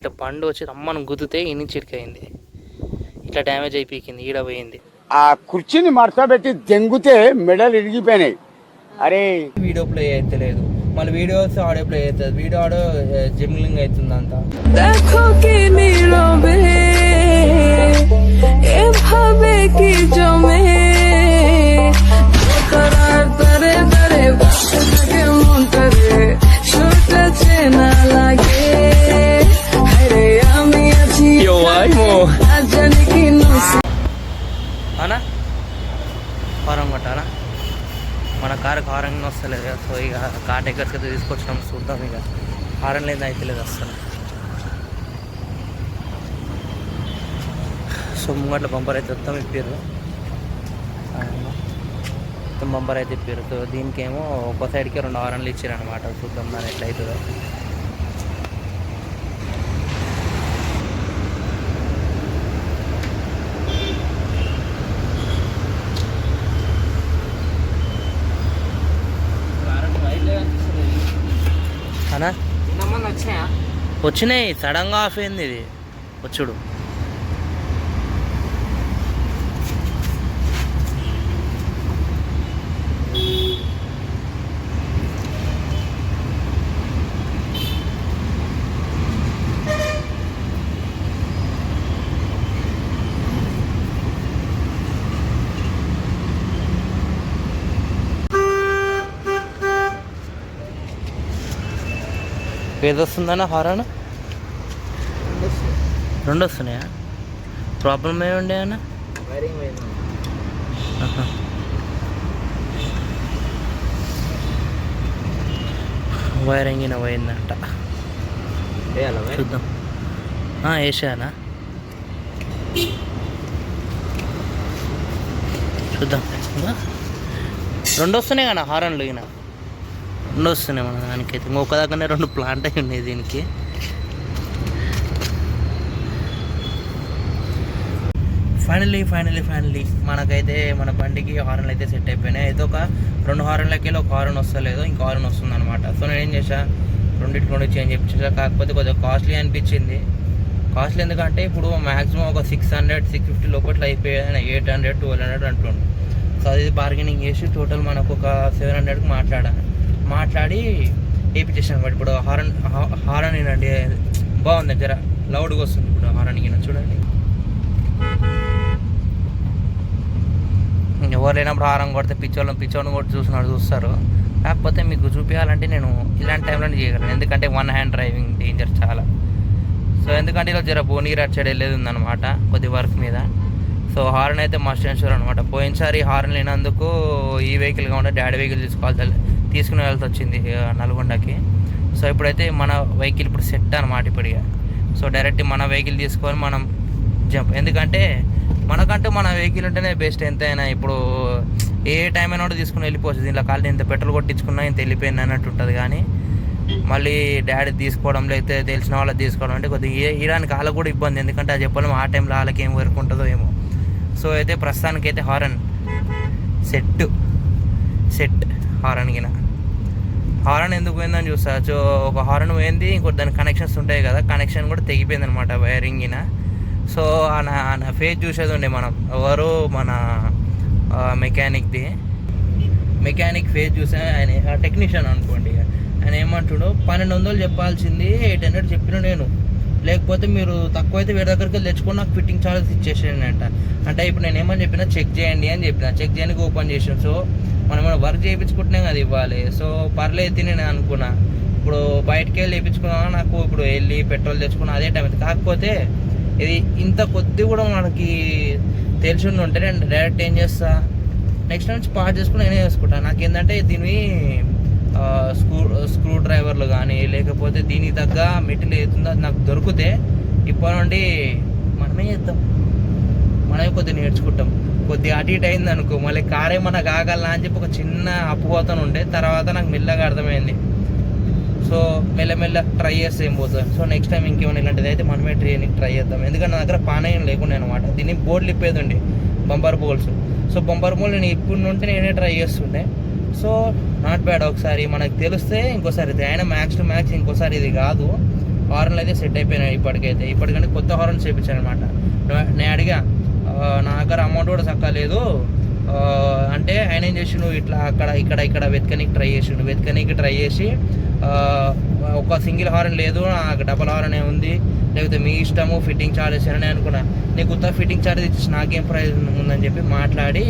ఇట్లా పండు వచ్చి రమ్మను గుద్దితే ఇన్ని చిరికైంది, ఇట్లా డ్యామేజ్ అయిపోయింది, ఈడ పోయింది. ఆ కుర్చీని మడతబెట్టి దెంగితే మెడలు ఇరిగిపోయినాయి. అరే వీడియో ప్లే అయితే లేదు, మళ్ళీ వీడియోస్ ఆడియో ప్లే అవుతుంది, వీడియో ఆడియో జిమ్లింగ్ అవుతుంది అంతా. అనా హారం కొట్టాలా, మన కారు హారం వస్తలేదు కదా, సో ఇక కార్ ఎక్కడికి తీసుకొచ్చినాం, చూద్దాం. ఇక హారం లేదు అయితే లేదు అసలు. సో ముంగట్ల బంపర్ అయితే మొత్తం ఇప్పారు, మొత్తం బంపర్ అయితే ఇప్పారు. సో దీనికేమో ఒక సైడ్కి 2 హారన్లు ఇచ్చారు అనమాట. చూద్దాం దాని ఎట్లయితుందో. అనా వచ్చినాయి, సడన్గా ఆఫ్ అయింది ఇది వచ్చుడు. ఏది వస్తుందన్నా హారన్? 2 వస్తున్నాయా? ప్రాబ్లం ఏముండే అన్న? వైరింగ్ పోయిందంట, చూద్దాం. వేసానా, చూద్దాం. 2 వస్తున్నాయి కదా హారన్లు, ఈయన 2 వస్తున్నాయి మన దానికైతే. ఇంకొక దగ్గరనే 2 ప్లాంట్ అయి ఉన్నాయి దీనికి. ఫైనలీ మనకైతే మన బండికి హారన్లు అయితే సెట్ అయిపోయినాయి. అయితే ఒక 2 హారన్లకి వెళ్ళి ఒక హారన్ వస్తలేదు, ఇంకో హారన్ వస్తుంది అనమాట. సో నేను ఏం చేసా, 2 చేంజ్ చేయించా. కాకపోతే కొంచెం కాస్ట్లీ అనిపించింది. కాస్ట్లీ ఎందుకంటే ఇప్పుడు మ్యాక్సిమం ఒక 600-650 లోపల అయిపోయాయి, 800-1200 అంటుండు. సో అది బార్గెనింగ్ చేసి టోటల్ మనకు ఒక 700కి మాట్లాడి వేయించేసాను అనమాట. ఇప్పుడు హారన్ ఏనండి బాగుంది, జర లౌడ్గా వస్తుంది ఇప్పుడు హారన్ కింద. చూడండి, ఎవరు లేనప్పుడు హారం కొడితే పిచ్చోళ్ళని కొట్టి చూస్తారు. కాకపోతే మీకు చూపించాలంటే నేను ఇలాంటి టైంలో చేయగలను, ఎందుకంటే 1 హ్యాండ్ డ్రైవింగ్ డేంజర్ చాలా. సో ఎందుకంటే ఇలా జర బోనీర్ అటు సైడ్ వెళ్ళేది ఉందన్నమాట కొద్ది వర్క్ మీద. సో హారన్ అయితే మస్ట్ ఎన్షూర్ అనమాట. పోయినసారి హారన్ లేనందుకు ఈ వెహికల్ కాకుండా డాడీ వెహికల్ తీసుకుని వెళ్తూ వచ్చింది నల్గొండకి. సో ఇప్పుడైతే మన వెహికల్ ఇప్పుడు సెట్ అనమాట ఇప్పుడు. సో డైరెక్ట్ మన వెహికల్ తీసుకొని మనం జంప్, ఎందుకంటే మనకంటూ మన వెహికల్ ఉంటేనే బెస్ట్. ఎంతైనా ఇప్పుడు ఏ టైం అయినా కూడా తీసుకుని వెళ్ళిపోవచ్చు. దీంట్లో కాళ్ళు ఇంత పెట్రోల్ కొట్టించుకున్నా ఇంత వెళ్ళిపోయింది అన్నట్టు ఉంటుంది. కానీ మళ్ళీ డాడీ తీసుకోవడం, లేకపోతే తెలిసిన వాళ్ళకి తీసుకోవడం అంటే కొద్దిగా ఇయడానికి వాళ్ళకు కూడా ఇబ్బంది, ఎందుకంటే అది చెప్పలేము ఆ టైంలో వాళ్ళకి ఏం వర్క్ ఉంటుందో ఏమో. సో అయితే ప్రస్తుతానికైతే హారన్ సెట్ హారన్ ఎందుకు పోయిందని చూస్తా. సో ఒక హారన్ పోయింది, ఇంకోటి దాని కనెక్షన్స్ ఉంటాయి కదా, కనెక్షన్ కూడా తెగిపోయింది అనమాట వైరింగ్ గిన. సో నా ఫేస్ చూసేది ఉండే మనం, ఎవరు మన మెకానిక్ ఫేస్ చూసా. ఆయన టెక్నీషియన్ అనుకోండి, ఆయన ఏమంటాడు 1200 చెప్పాల్సింది 800 చెప్పిన నేను, లేకపోతే మీరు తక్కువైతే వేరే దగ్గరికి వెళ్ళి తెచ్చుకొని నాకు ఫిట్టింగ్ చార్జెస్ ఇచ్చేసానంట. అంటే ఇప్పుడు నేను ఏమని చెప్పినా, చెక్ చేయండి అని చెప్పిన, చెక్ చేయడానికి ఓపెన్ చేసాను. సో మనం వర్క్ చేయించుకుంటున్నాం కదా ఇవ్వాలి. సో పర్లేదు నేను అనుకున్నా, ఇప్పుడు బయటకు వెళ్ళి వేయించుకున్నా, నాకు ఇప్పుడు వెళ్ళి పెట్రోల్ తెచ్చుకున్నా అదే టైం అవుతుంది. కాకపోతే ఇది ఇంత కొద్ది కూడా మనకి తెలిసి ఉంటే నేను డైరెక్ట్ ఏం చేస్తా, నెక్స్ట్ నుంచి పార్ట్ చేసుకుని నేనే చేసుకుంటాను. నాకు ఏంటంటే దీని స్క్రూ డ్రైవర్లు కానీ, లేకపోతే దీనికి తగ్గ మెటీరియల్ అవుతుందో అది నాకు దొరికితే ఇప్పటి నుండి మనమే చేద్దాం, మనమే కొద్దిగా నేర్చుకుంటాం. కొద్దిగా అటు ఇటు అయింది అనుకో, మళ్ళీ కార్ ఏమన్నా కాగలనా అని చెప్పి ఒక చిన్న అప్పుకోతను ఉండే, తర్వాత నాకు మెల్లగా అర్థమైంది. సో మెల్లమెల్ల ట్రై చేస్తే ఏం పోతుంది. సో నెక్స్ట్ టైం ఇంకేమైనా ఇలాంటిది అయితే మనమే ట్రై చేద్దాం. ఎందుకంటే నా దగ్గర పానయం లేకుండా అనమాట, దీన్ని బోర్డులు ఇప్పేదండి, బంపర్ బోల్స్. సో బంపర్ బోల్ నేను ఇప్పుడు నుండి నేనే ట్రై చేస్తుండే. So not bad. ఒకసారి మనకు తెలిస్తే ఇంకోసారి ఇది అయినా మ్యాక్స్ టు మ్యాక్స్ ఇంకోసారి ఇది కాదు, హార్న్లు అయితే సెట్ అయిపోయినాయి ఇప్పటికంటే కొత్త హార్న్ చేయించాను అనమాట. నేను అడిగా నా దగ్గర అమౌంట్ కూడా చక్కగా లేదు అంటే ఆయన ఏం చేసిండు, ఇట్లా ఇక్కడ వెతకనీకి ట్రై చేసి ఒక సింగిల్ హార్న్ లేదు, నాకు డబల్ హార్న్ ఉంది, లేకపోతే మీ ఇష్టము ఫిట్టింగ్ ఛార్జెస్ అని అనుకున్నా. నీకు ఉత్త ఫిట్టింగ్ ఛార్జెస్ ఇచ్చేసి నాకేం ప్రైస్ ఉందని చెప్పి మాట్లాడి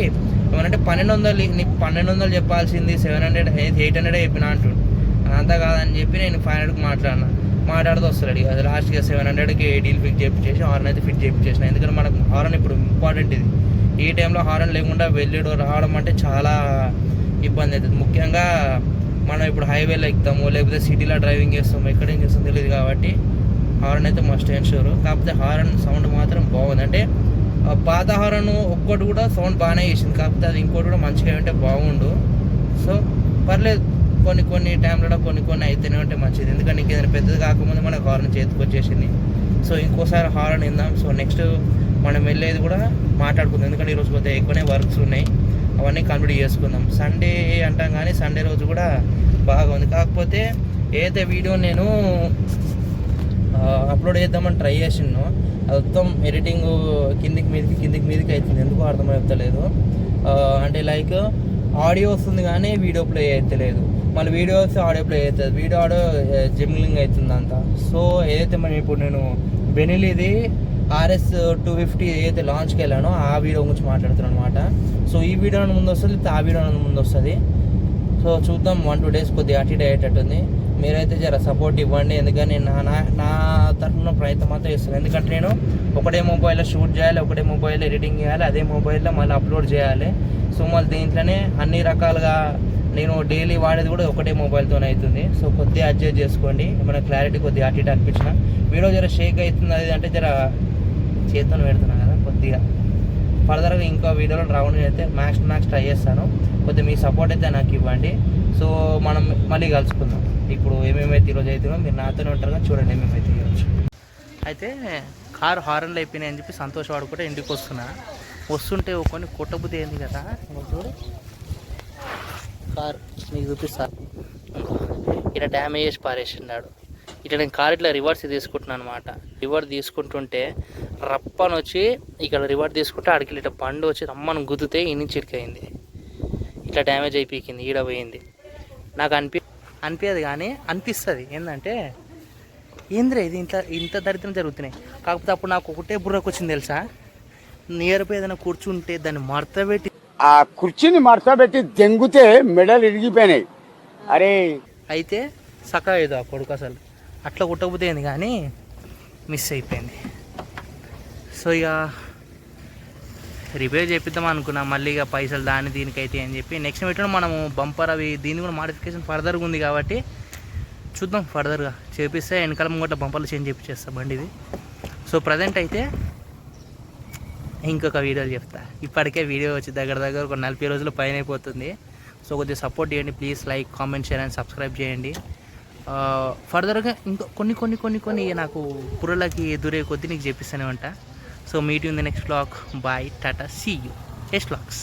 ఏమనంటే 1200 నీకు 1200 చెప్పాల్సింది 700 800 చెప్పినా అంటుండు. అంతా కాదని చెప్పి నేను 500కి మాట్లాడుతూ వస్తాడు. అది లాస్ట్గా 700కి డీల్ ఫిక్స్ చేయించేసి హార్న్ అయితే ఫిట్ చేయించేసిన. ఎందుకంటే మనకు హార్న్ ఇప్పుడు ఇంపార్టెంట్. ఇది ఈ టైంలో హార్న్ లేకుండా వెళ్ళడం రావడం అంటే చాలా ఇబ్బంది అవుతుంది. ముఖ్యంగా మనం ఇప్పుడు హైవేలో ఎక్కుతాము, లేకపోతే సిటీలో డ్రైవింగ్ చేస్తాము, ఎక్కడేం చేస్తామో తెలియదు కాబట్టి హార్న్ అయితే మస్ట్ అండ్ షూర్. కాకపోతే హార్న్ సౌండ్ మాత్రం బాగుంది. అంటే పాత హార్న్ ఒక్కటి కూడా సౌండ్ బాగానే చేసింది, కాకపోతే అది ఇంకోటి కూడా మంచిగా ఉంటే బాగుండు. సో పర్లేదు, కొన్ని టైంలో కొన్ని అయితేనే ఉంటే మంచిది. ఎందుకంటే ఇంకేదైనా పెద్దది కాకముందు మనకు హార్న్ చేతికి వచ్చేసింది. సో ఇంకోసారి హార్న్ ఇందాం. సో నెక్స్ట్ మనం వెళ్ళేది కూడా మాట్లాడుకుందాం, ఎందుకంటే ఈరోజు కొద్దిగా ఎక్కువనే వర్క్స్ ఉన్నాయి, అవన్నీ కంప్లీట్ చేసుకుందాం. సండే అంటాం కానీ సండే రోజు కూడా బాగా ఉంది. కాకపోతే ఏదైతే వీడియో నేను అప్లోడ్ చేద్దామని ట్రై చేసినో అది మొత్తం ఎడిటింగ్ కిందికి మీదకి అవుతుంది, ఎందుకు అర్థమవుతలేదు. అంటే లైక్ ఆడియో వస్తుంది కానీ వీడియో ప్లే అవుతలేదు, మళ్ళీ వీడియో వస్తే ఆడియో ప్లే అవుతుంది, ఆడియో జిమ్లింగ్ అవుతుంది అంతా. సో ఏదైతే మనం ఇప్పుడు నేను బెనిలీది RS 250 ఏదైతే లాంచ్కి వెళ్ళానో ఆ వీడియో గురించి మాట్లాడుతున్నాను అనమాట. సో ఈ వీడియో ముందు వస్తుంది, ఆ వీడియో ముందు వస్తుంది. సో చూద్దాం, 1-2 డేస్ కొద్దిగా అటు ఇటు అయ్యేటట్టుంది. మీరైతే జర సపోర్ట్ ఇవ్వండి, ఎందుకని నా తరఫున ప్రయత్నం మాత్రం చేస్తాను. ఎందుకంటే నేను ఒకటే మొబైల్లో షూట్ చేయాలి, ఒకటే మొబైల్లో ఎడిటింగ్ చేయాలి, అదే మొబైల్లో మళ్ళీ అప్లోడ్ చేయాలి. సో మళ్ళీ దీంట్లోనే అన్ని రకాలుగా నేను డైలీ వాడేది కూడా ఒకటే మొబైల్తోనే అవుతుంది. సో కొద్దిగా అడ్జస్ట్ చేసుకోండి. ఏమైనా క్లారిటీ కొద్దిగా అటు ఇటు అనిపించిన వీడియో జర షేక్ అవుతుంది, అది అంటే జర చేతితో పెడుతున్నాను కదా. కొద్దిగా ఫర్దర్గా ఇంకా వీడియోలో రావడం అయితే మ్యాక్స్ ట్రై చేస్తాను. కొద్దిగా మీ సపోర్ట్ అయితే నాకు ఇవ్వండి. సో మనం మళ్ళీ కలుసుకుందాం. ఇప్పుడు ఏమేమైతే ఈరోజు అవుతుందో మీరు నాతోనే ఉంటారు కదా, చూడండి ఏమేమైతే ఈరోజు. అయితే కారు హారన్లు అయిపోయినాయి అని చెప్పి సంతోషపడుకుంటే ఇంటికి వస్తుంటే కొన్ని కొట్టబుద్ధి అయింది కదా. చూడు కారు మీకు చూపిస్తాను, ఇలా డ్యామేజ్ చేసి పారేసిన్నాడు. ఇట్లా నేను కార్ ఇట్లా రివర్స్ తీసుకుంటున్నాను అనమాట. రివర్స్ తీసుకుంటుంటే రప్పని వచ్చి ఇక్కడ రివర్స్ తీసుకుంటే ఆడికి ఇట్లా బండి వచ్చి రమ్మని గుద్దితే ఇన్ని చిరికైంది, ఇట్లా డ్యామేజ్ అయిపోయింది, ఈడ పోయింది. నాకు అనిపించదు కానీ అనిపిస్తుంది ఏంటంటే ఏంద్రే ఇది ఇంత దరిద్రం జరుగుతున్నాయి. కాకపోతే అప్పుడు నాకు ఒకటే బుర్రకు వచ్చింది తెలుసా, నియర్ బై ఏదైనా కూర్చుంటే దాన్ని మడతపెట్టి ఆ కుర్చీని మడతపెట్టి దెంగుతే మెడలు ఇరిగిపోయినాయి. అరే అయితే సకా ఏదో ఆ కొడుకు అసలు అట్లా కుట్టకపోతేంది కానీ మిస్ అయిపోయింది. సో ఇక రిపేర్ చేపిద్దాం అనుకున్నాం, మళ్ళీ ఇక పైసలు దీనికైతే అని చెప్పి నెక్స్ట్ పెట్టడం మనము బంపర్ అవి దీన్ని కూడా మాడిఫికేషన్ ఫర్దర్గా ఉంది కాబట్టి చూద్దాం. ఫర్దర్గా చేపిస్తే వెనకాల ముంగట బంపర్లు చేంజ్ చేపించేస్తా బండిది. సో ప్రజెంట్ అయితే ఇంకొక వీడియోలు చెప్తా. ఇప్పటికే వీడియో వచ్చి దగ్గర ఒక 40 రోజుల పైన అయిపోతుంది. సో కొద్దిగా సపోర్ట్ చేయండి please. Like, comment, share and subscribe చేయండి. ఫర్దర్గా ఇంకా కొన్ని నాకు పుర్రలకి ఎదురే కొద్దీ నీకు చెప్పిస్తూనే ఉంటా. So meet in the next vlog. Bye, tata, see you. Next vlogs.